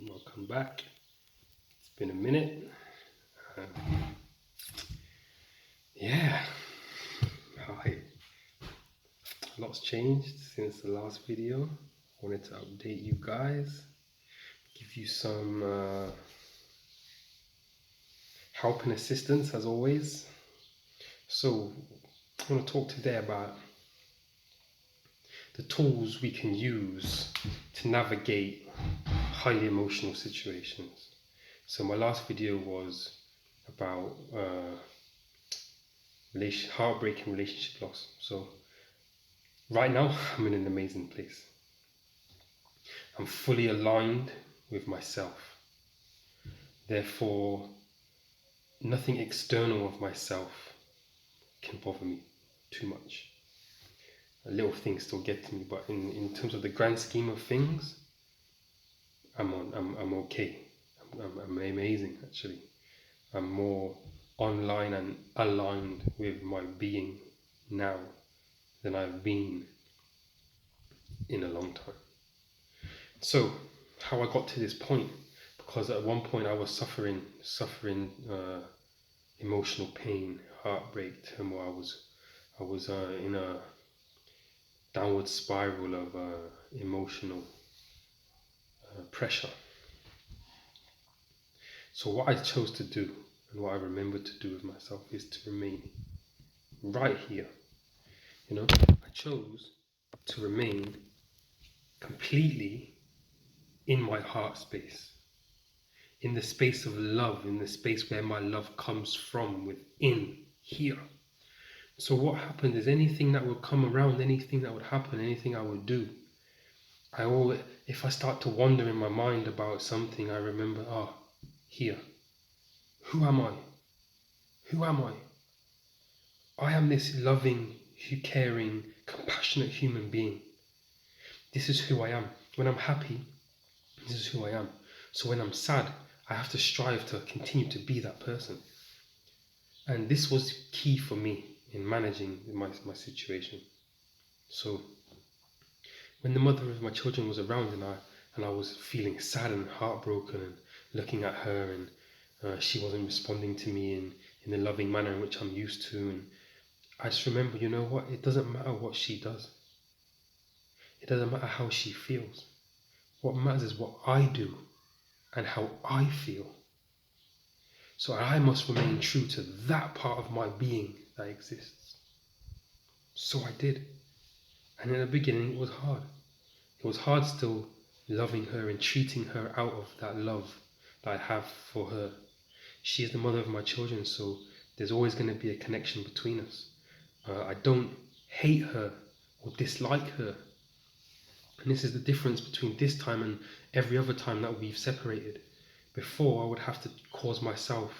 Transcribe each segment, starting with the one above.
Welcome back. It's been a minute. Yeah, hi. A lot's changed since the last video. I wanted to update you guys, give you some help and assistance as always. So, I want to talk today about the tools we can use to navigate highly emotional situations. So my last video was about heartbreak and relationship loss. So right now I'm in an amazing place. I'm fully aligned with myself. Therefore, nothing external of myself can bother me too much. Little things still get to me, but in terms of the grand scheme of things, I'm okay. I'm amazing actually. I'm more online and aligned with my being now than I've been in a long time. So, how I got to this point, because at one point I was suffering emotional pain, heartbreak, turmoil. I was in a downward spiral of emotional pressure. So what I chose to do, and what I remembered to do with myself, is to remain right here. I chose to remain completely in my heart space, in the space of love, in the space where my love comes from, within here. So what happened is anything that would come around, anything that would happen, anything I would do, if I start to wander in my mind about something, I remember, here. Who am I? Who am I? I am this loving, caring, compassionate human being. This is who I am. When I'm happy, this is who I am. So when I'm sad, I have to strive to continue to be that person. And this was key for me in managing my situation. So when the mother of my children was around and I was feeling sad and heartbroken and looking at her and she wasn't responding to me in the loving manner in which I'm used to, and I just remember, you know what, it doesn't matter what she does. It doesn't matter how she feels. What matters is what I do and how I feel. So I must remain true to that part of my being that exists. So I did. And in the beginning it was hard. It was hard still loving her and treating her out of that love that I have for her. She is the mother of my children, so there's always going to be a connection between us. I don't hate her or dislike her. And this is the difference between this time and every other time that we've separated. Before, I would have to cause myself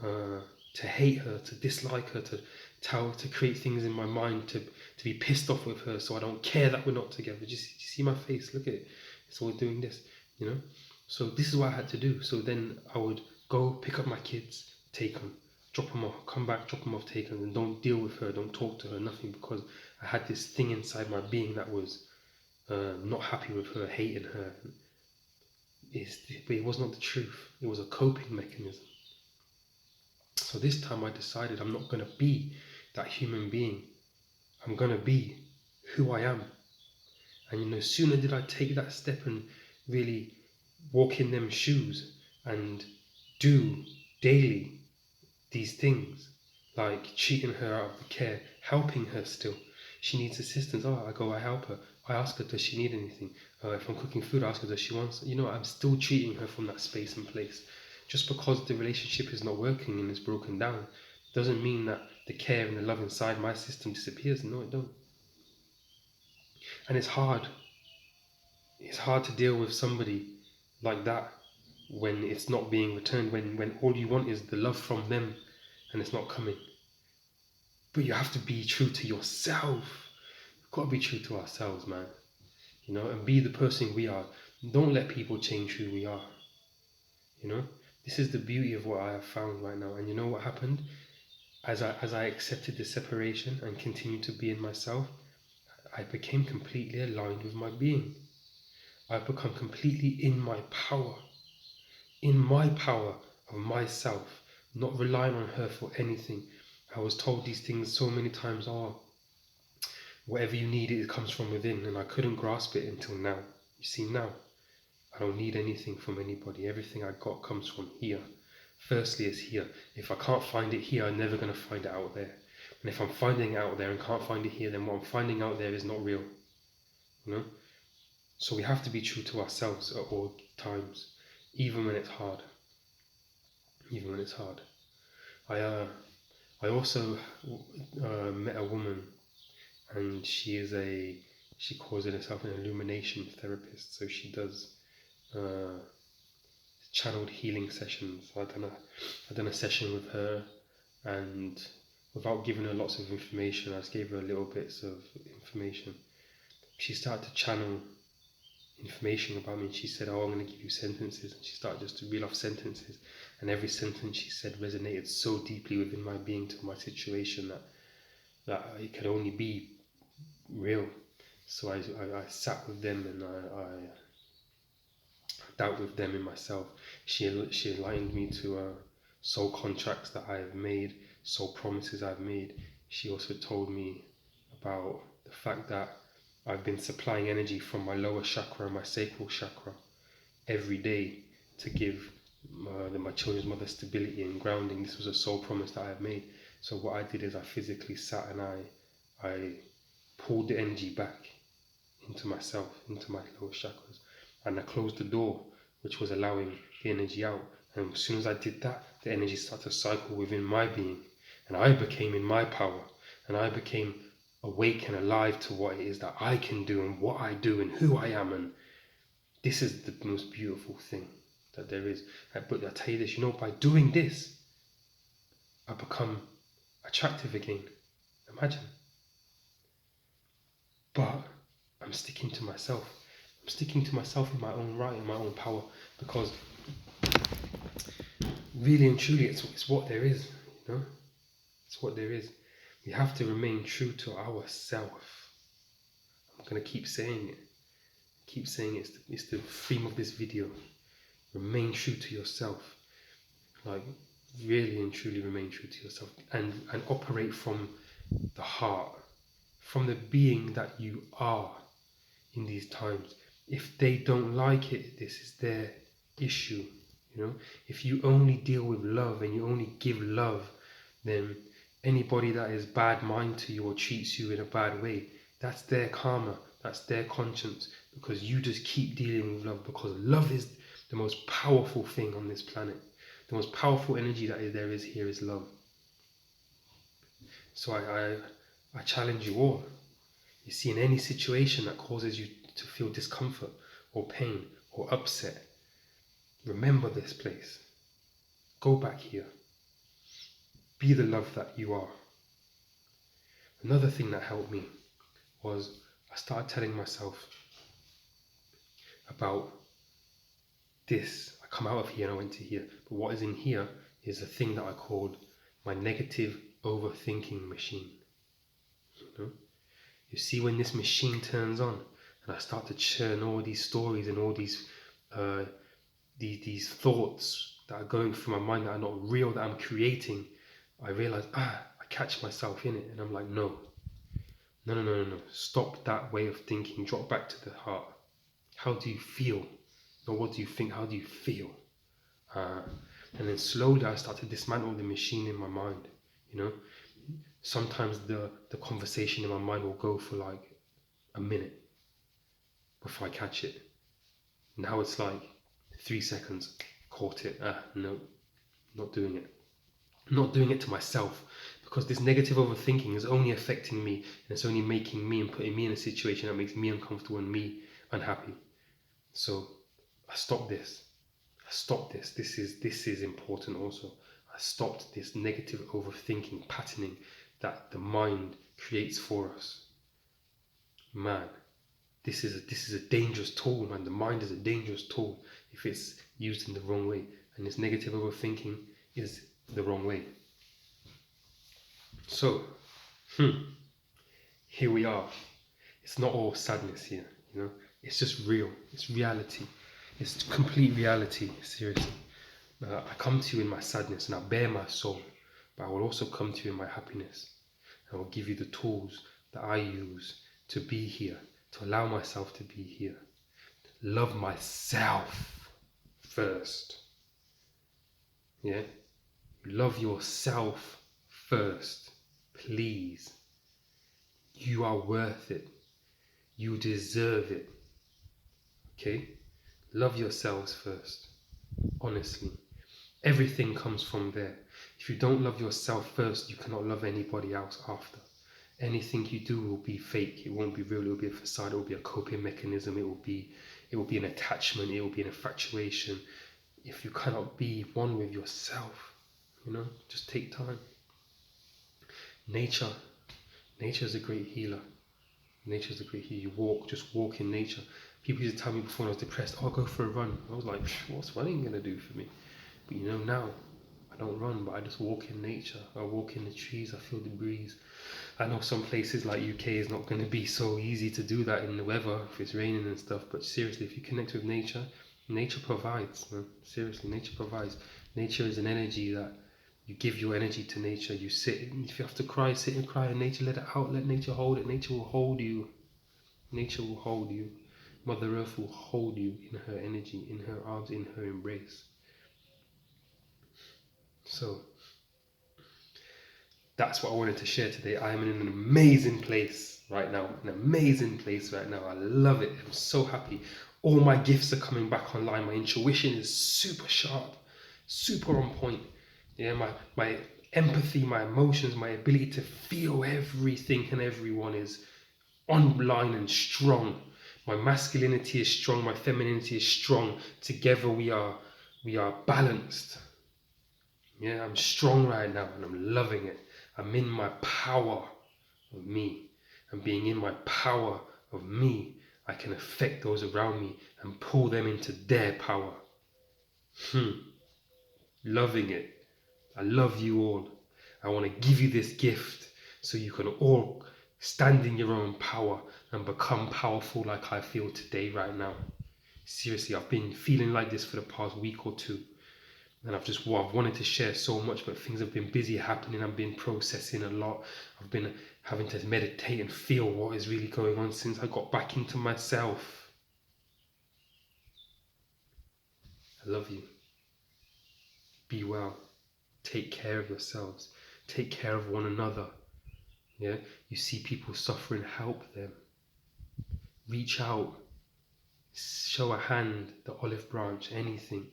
to hate her, to dislike her, to create things in my mind, to be pissed off with her, so I don't care that we're not together. Just see my face, look at it. It's always doing this, So this is what I had to do. So then I would go pick up my kids, take them, drop them off, come back, drop them off, take them, and don't deal with her, don't talk to her, nothing, because I had this thing inside my being that was not happy with her, hating her. But it was not the truth. It was a coping mechanism. So this time I decided I'm not going to be that human being. I'm going to be who I am. And sooner did I take that step and really walk in them shoes and do daily these things, like treating her out of the care, helping her still. She needs assistance. I help her. I ask her, does she need anything? If I'm cooking food, I ask her, does she want? I'm still treating her from that space and place. Just because the relationship is not working and is broken down, doesn't mean that the care and the love inside my system disappears. No, it don't. And it's hard. It's hard to deal with somebody like that when it's not being returned, when all you want is the love from them and it's not coming. But you have to be true to yourself. We've got to be true to ourselves, man. And be the person we are. Don't let people change who we are. This is the beauty of what I have found right now. And you know what happened? As I accepted the separation and continued to be in myself, I became completely aligned with my being. I've become completely in my power of myself, not relying on her for anything. I was told these things so many times, whatever you need, it comes from within, and I couldn't grasp it until now. You see, now I don't need anything from anybody. Everything I got comes from here. Firstly, it's here. If I can't find it here, I'm never going to find it out there. And if I'm finding it out there and can't find it here, then what I'm finding out there is not real. You know? So we have to be true to ourselves at all times, even when it's hard. Even when it's hard. I also met a woman, and she calls herself an illumination therapist. So she does channeled healing sessions. I done a session with her, and without giving her lots of information, I just gave her little bits of information. She started to channel information about me, and she said, "Oh, I'm going to give you sentences," and she started just to reel off sentences, and every sentence she said resonated so deeply within my being to my situation that it could only be real. So I sat with them, and I dealt with them in myself. She enlightened me to soul contracts that I've made, soul promises I've made. She also told me about the fact that I've been supplying energy from my lower chakra and my sacral chakra every day to give my children's mother stability and grounding. This was a soul promise that I had made. So what I did is I physically sat and I pulled the energy back into myself, into my lower chakras, and I closed the door, which was allowing the energy out. And as soon as I did that, the energy started to cycle within my being, and I became in my power, and I became awake and alive to what it is that I can do and what I do and who I am. And this is the most beautiful thing that there is. But I tell you this, by doing this, I become attractive again. Imagine. But I'm sticking to myself. I'm sticking to myself in my own right, in my own power, because really and truly it's what there is, It's what there is. We have to remain true to ourselves. I'm going to keep saying it. It's the theme of this video. Remain true to yourself. Like, really and truly remain true to yourself, and operate from the heart, from the being that you are in these times. If they don't like it, this is their issue. If you only deal with love and you only give love, then anybody that is bad mind to you or treats you in a bad way, that's their karma, that's their conscience, because you just keep dealing with love, because love is the most powerful thing on this planet. The most powerful energy that there is here is love. So I challenge you all. You see, in any situation that causes you to feel discomfort or pain or upset, remember this place. Go back here. Be the love that you are. Another thing that helped me was I started telling myself about this. I come out of here and I went to here. But what is in here is a thing that I called my negative overthinking machine. You see, when this machine turns on and I start to churn all these stories and all these thoughts that are going through my mind that are not real, that I'm creating, I realize, I catch myself in it, and I'm like, no. Stop that way of thinking. Drop back to the heart. How do you feel? Not what do you think, how do you feel? And then slowly I start to dismantle the machine in my mind. Sometimes the conversation in my mind will go for like a minute before I catch it. Now it's like 3 seconds, caught it. No, not doing it. Not doing it to myself, because this negative overthinking is only affecting me, and it's only making me and putting me in a situation that makes me uncomfortable and me unhappy. So I stopped this. This is important also. I stopped this negative overthinking patterning that the mind creates for us. Man, this is a dangerous tool, man. The mind is a dangerous tool if it's used in the wrong way, and this negative overthinking is the wrong way. So, here we are. It's not all sadness here, It's just real. It's reality. It's complete reality, seriously. I come to you in my sadness and I bear my soul, but I will also come to you in my happiness. I will give you the tools that I use to be here, to allow myself to be here. Love myself first. Yeah? Love yourself first. Please. You are worth it. You deserve it. Okay? Love yourselves first. Honestly. Everything comes from there. If you don't love yourself first, you cannot love anybody else after. Anything you do will be fake. It won't be real. It will be a facade. It will be a coping mechanism. It will be an attachment. It will be an infatuation. If you cannot be one with yourself, just take time. Nature is a great healer. Nature is a great healer. Just walk in nature. People used to tell me before when I was depressed, "Oh, go for a run." I was like, "What's running gonna do for me?" But now, I don't run, but I just walk in nature. I walk in the trees, I feel the breeze. I know some places like UK is not going to be so easy to do that in the weather if it's raining and stuff, but seriously, if you connect with nature, nature provides, man. Seriously, nature provides. Nature is an energy that you give your energy to nature. You sit, if you have to cry, sit and cry, and nature let it out, let nature hold it. Nature will hold you. Nature will hold you. Mother Earth will hold you in her energy, in her arms, in her embrace. So that's what I wanted to share today. I am in an amazing place right now. I love it. I'm so happy. All my gifts are coming back online. My intuition is super sharp, super on point. Yeah, my empathy, my emotions, my ability to feel everything and everyone is online and strong. My masculinity is strong. My femininity is strong. Together we are balanced. Yeah, I'm strong right now and I'm loving it. I'm in my power of me. And being in my power of me, I can affect those around me and pull them into their power. Loving it. I love you all. I want to give you this gift so you can all stand in your own power and become powerful like I feel today right now. Seriously, I've been feeling like this for the past week or two. And I've wanted to share so much, but things have been busy happening. I've been processing a lot. I've been having to meditate and feel what is really going on since I got back into myself. I love you. Be well. Take care of yourselves. Take care of one another. Yeah, you see people suffering, help them. Reach out. Show a hand, the olive branch, anything.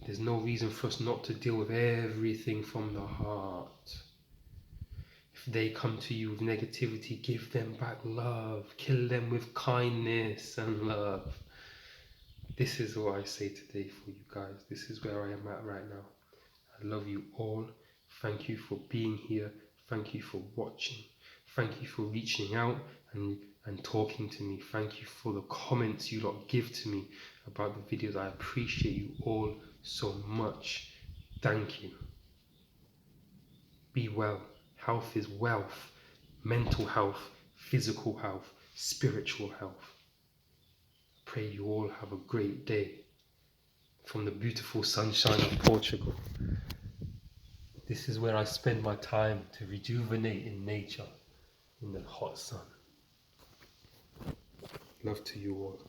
There's no reason for us not to deal with everything from the heart. If they come to you with negativity, give them back love. Kill them with kindness and love. This is what I say today for you guys. This is where I am at right now. I love you all. Thank you for being here. Thank you for watching. Thank you for reaching out and talking to me. Thank you for the comments you lot give to me about the videos. I appreciate you all so much. Thank you. Be well. Health is wealth. Mental health, physical health, spiritual health. Pray you all have a great day from the beautiful sunshine of Portugal. This is where I spend my time to rejuvenate in nature, in the hot sun. Love to you all.